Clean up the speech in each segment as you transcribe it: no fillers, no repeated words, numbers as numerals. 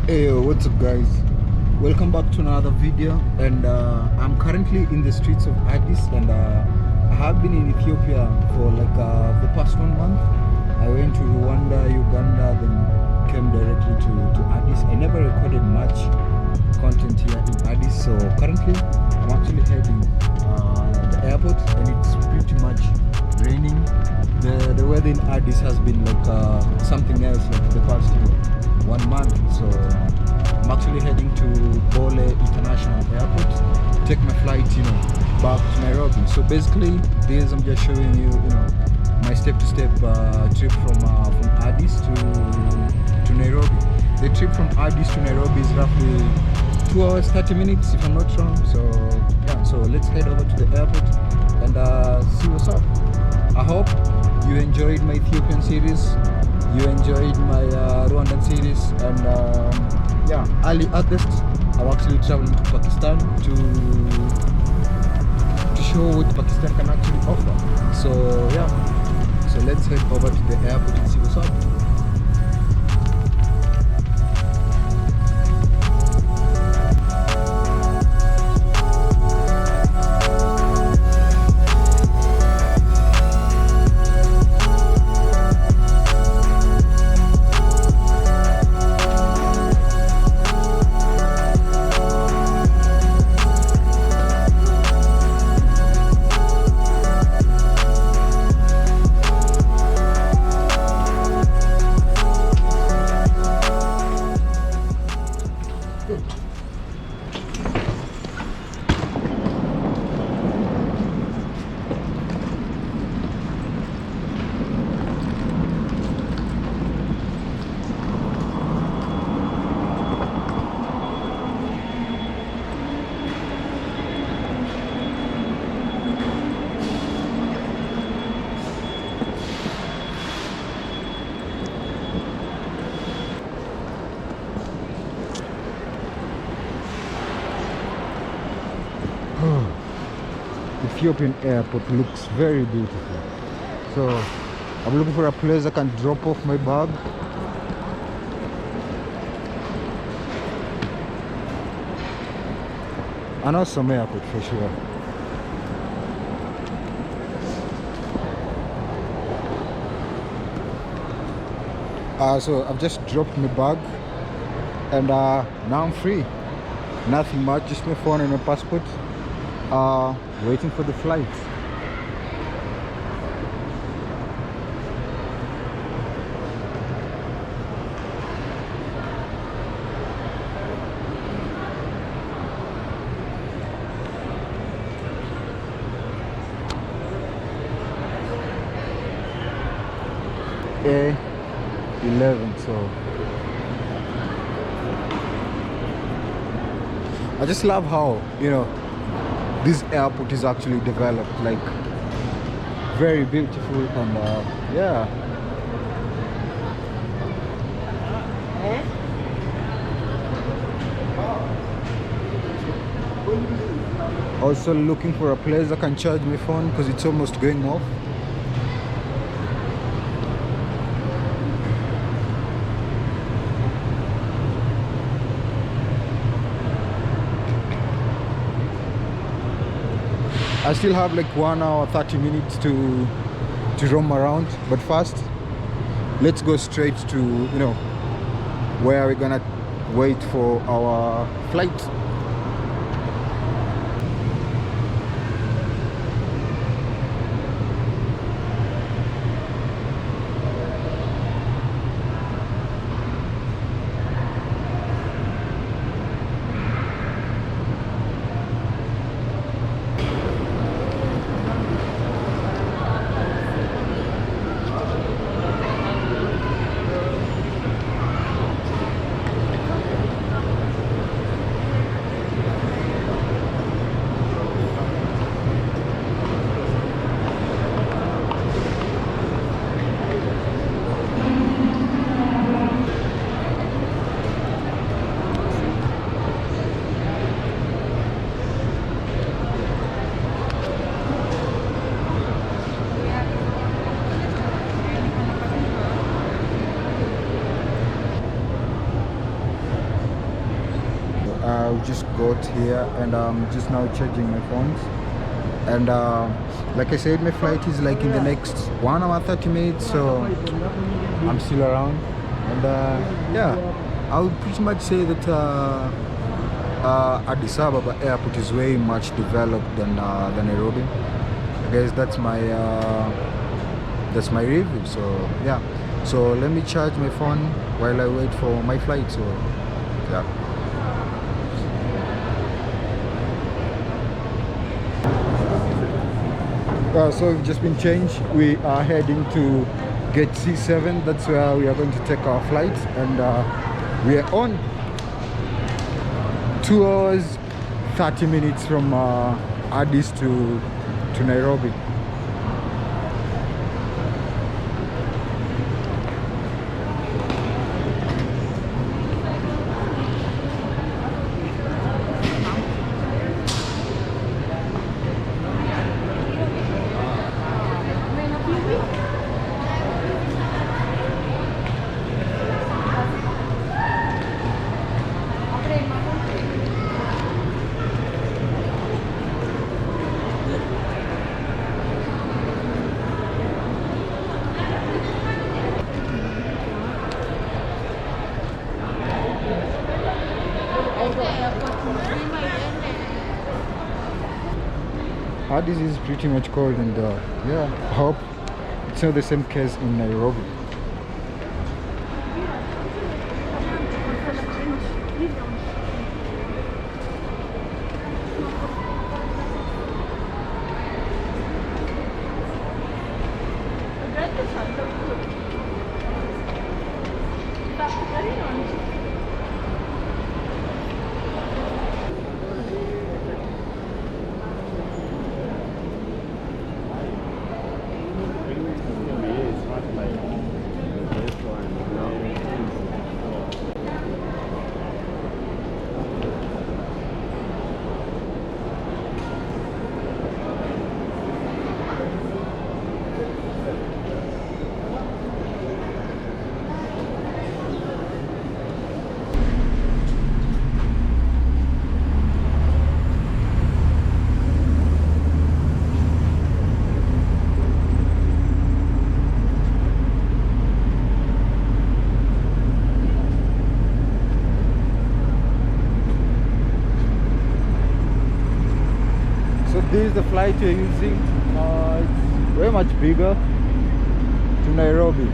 Hey, what's up guys? Welcome back to another video, and I'm currently in the streets of Addis, and I have been in Ethiopia for the past 1 month. I went to Rwanda, Uganda, then came directly to Addis. I never recorded much content here in Addis, so currently I'm actually heading the airport, and it's pretty much raining. The weather in Addis has been something else the past 1 month, so I'm actually heading to Bole International Airport to take my flight, back to Nairobi. So basically, this I'm just showing you, my step-to-step trip from Addis to Nairobi. The trip from Addis to Nairobi is roughly 2 hours 30 minutes, if I'm not wrong. So yeah, so let's head over to the airport and see what's up. I hope you enjoyed my Ethiopian series. You enjoyed my Rwandan series, and yeah, early August I'm actually traveling to Pakistan to show what Pakistan can actually offer. So yeah, so let's head over to the airport and see what's up. Ethiopian airport looks very beautiful. So I'm looking for a place I can drop off my bag. An awesome airport for sure. So I've just dropped my bag, and now I'm free. Nothing much, just my phone and my passport. Waiting for the flight. A11, so I just love how, this airport is actually developed, very beautiful, and yeah. Also looking for a place I can charge my phone because it's almost going off. I still have 1 hour 30 minutes to roam around, but first let's go straight to where we're gonna wait for our flight. just got here and I'm just now charging my phones. And like I said, my flight is like in the next 1 hour 30 minutes, so I'm still around. And yeah, I would pretty much say that Addis Ababa airport is way much developed than Nairobi. I guess that's my review. So yeah, so let me charge my phone while I wait for my flight. So yeah. So we've just been changed. We are heading to gate C7. That's where we are going to take our flight, and we are on 2 hours 30 minutes from Addis to Nairobi. Addis is pretty much cold, and yeah, I hope it's not the same case in Nairobi. This is the flight we're using. It's way much bigger to Nairobi.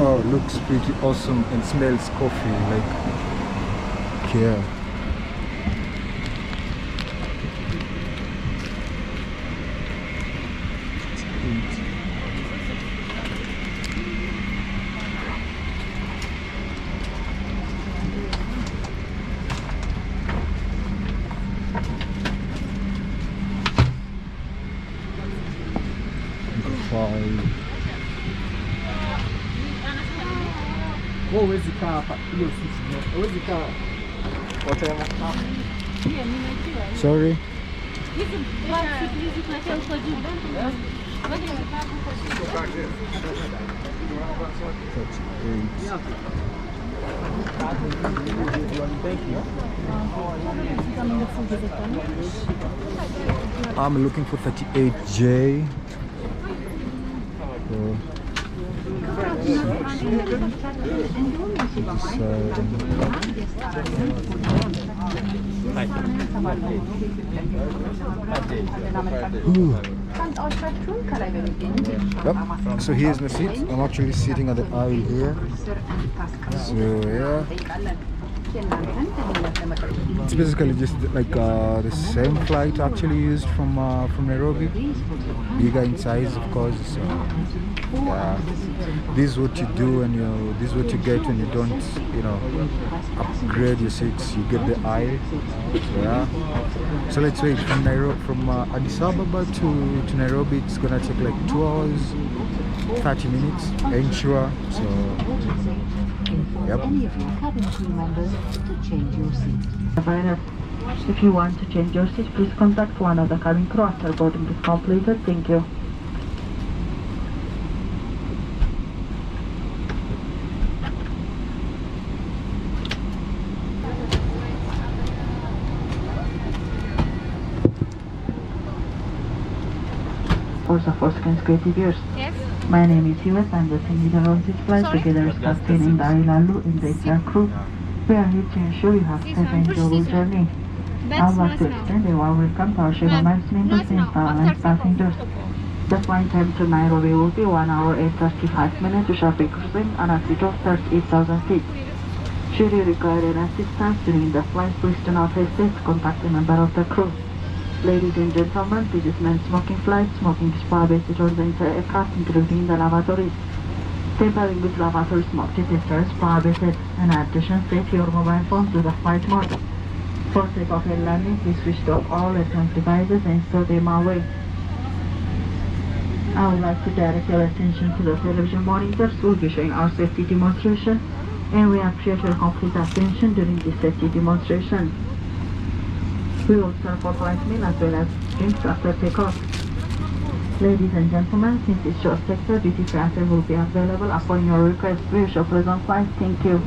Oh, looks pretty awesome and smells coffee like here. Huwezi kaa hapa, hiyo sisi. Huwezi kaa. Whatever. Sorry. I'm looking for 38J. Yep. So here's my seat. I'm actually sitting at the aisle here. So yeah, it's basically just like the same flight actually used from Nairobi, bigger in size, of course. So yeah, this is what you do, and this is what you get when you don't, upgrade your seats. You get the aisle. So yeah. So let's wait from Addis Ababa to Nairobi. It's gonna take like 2 hours, 30 minutes. Ain't sure. So yep. Any of your cabin crew members to change your seat. If you want to change your seat, please contact one of the cabin crew after boarding is completed. Thank you. Also for scans creative years. Yes. My name is Hewitt. I'm the team leader on this flight. Together with Captain and Darilalu in the entire crew. We are here to ensure you have a safe and enjoyable journey. I would like to extend a warm welcome to our Ship Alliance members and Star Alliance passengers. The flight time to Nairobi will be 1 hour and 35 minutes. We shall be cruising on a speed of 38,000 feet. Should you require any assistance during the flight, please do not hesitate to contact a member of the crew. Ladies and gentlemen, this is non-smoking flight. Smoking is prohibited on the entire aircraft, including the lavatories. Tampering with lavatory smoke detector is prohibited. In addition, set your mobile phone to the flight mode. For takeoff and landing, please switch off all electronic devices and store them away. I would like to direct your attention to the television monitors. We'll be showing our safety demonstration, and we appreciate your complete attention during the safety demonstration. We will serve for flight meal as well as drinks after takeoff. Ladies and gentlemen, since it's short sector, duty-free answer will be available upon your request. We wish you a pleasant flight. Thank you.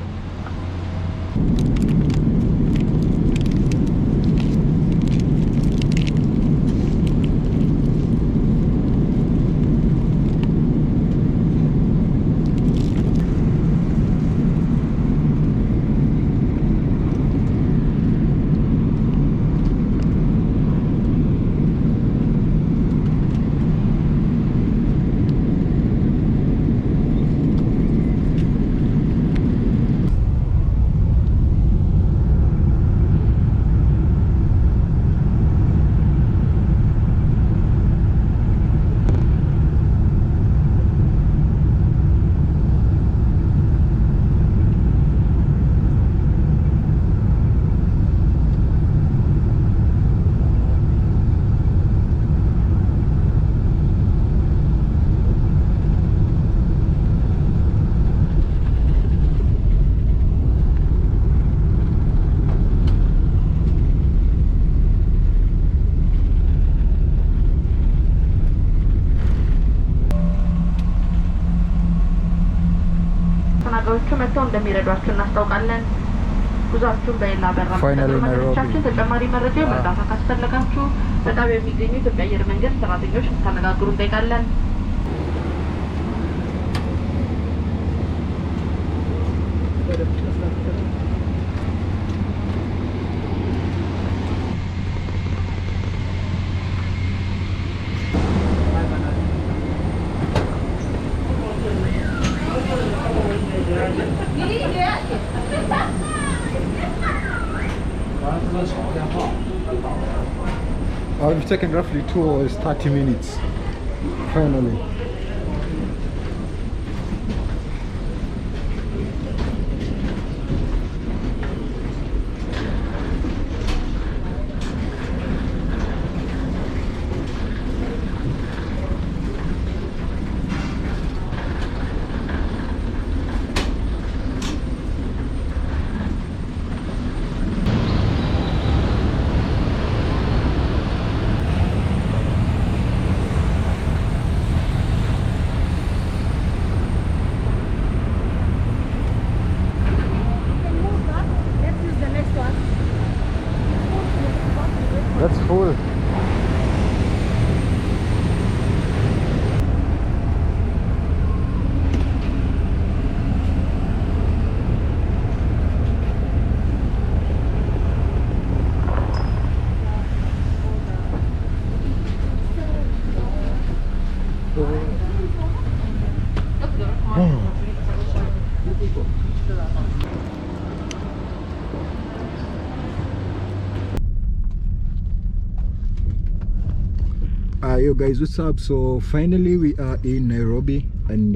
ተፈናቃዮቹ መጥተው እንደሚረዷቸው እናስታውቃለን። ጉዟችሁን በሌላ በራ መረጃችን ተጨማሪ መረጃ መርዳታ ካስፈለጋችሁ በጣቢያው የሚገኙ ኢትዮጵያ አየር መንገድ ሰራተኞች እንድታነጋግሩ እንጠይቃለን። We've taken roughly 2 hours 30 minutes finally. Yo guys, what's up? So finally we are in Nairobi, and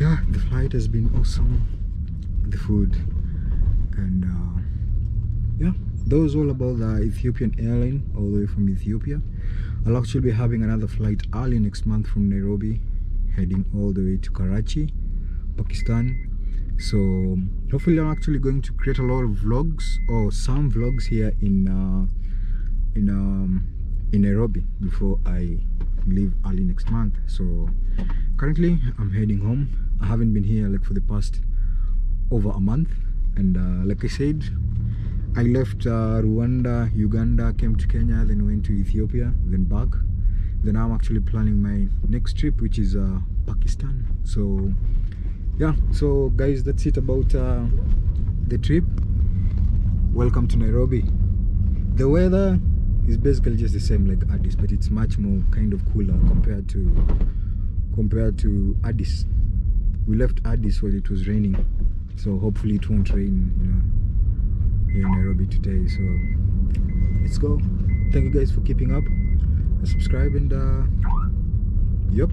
yeah, the flight has been awesome, the food, and yeah, that was all about the Ethiopian Airline, all the way from Ethiopia. I'll actually be having another flight early next month from Nairobi, heading all the way to Karachi, Pakistan. So hopefully I'm actually going to create a lot of vlogs, or some vlogs here in Nairobi before I leave early next month. So currently I'm heading home. I haven't been here like for the past over a month, and like I said, I left Rwanda, Uganda, came to Kenya, then went to Ethiopia, then back. Then I'm actually planning my next trip, which is Pakistan. So yeah, so guys, that's it about the trip. Welcome to Nairobi. The weather is basically just the same like Addis, but it's much more kind of cooler compared to Addis. We left Addis while it was raining, so hopefully it won't rain, you know, here in Nairobi today. So let's go. Thank you guys for keeping up, subscribe, and yep.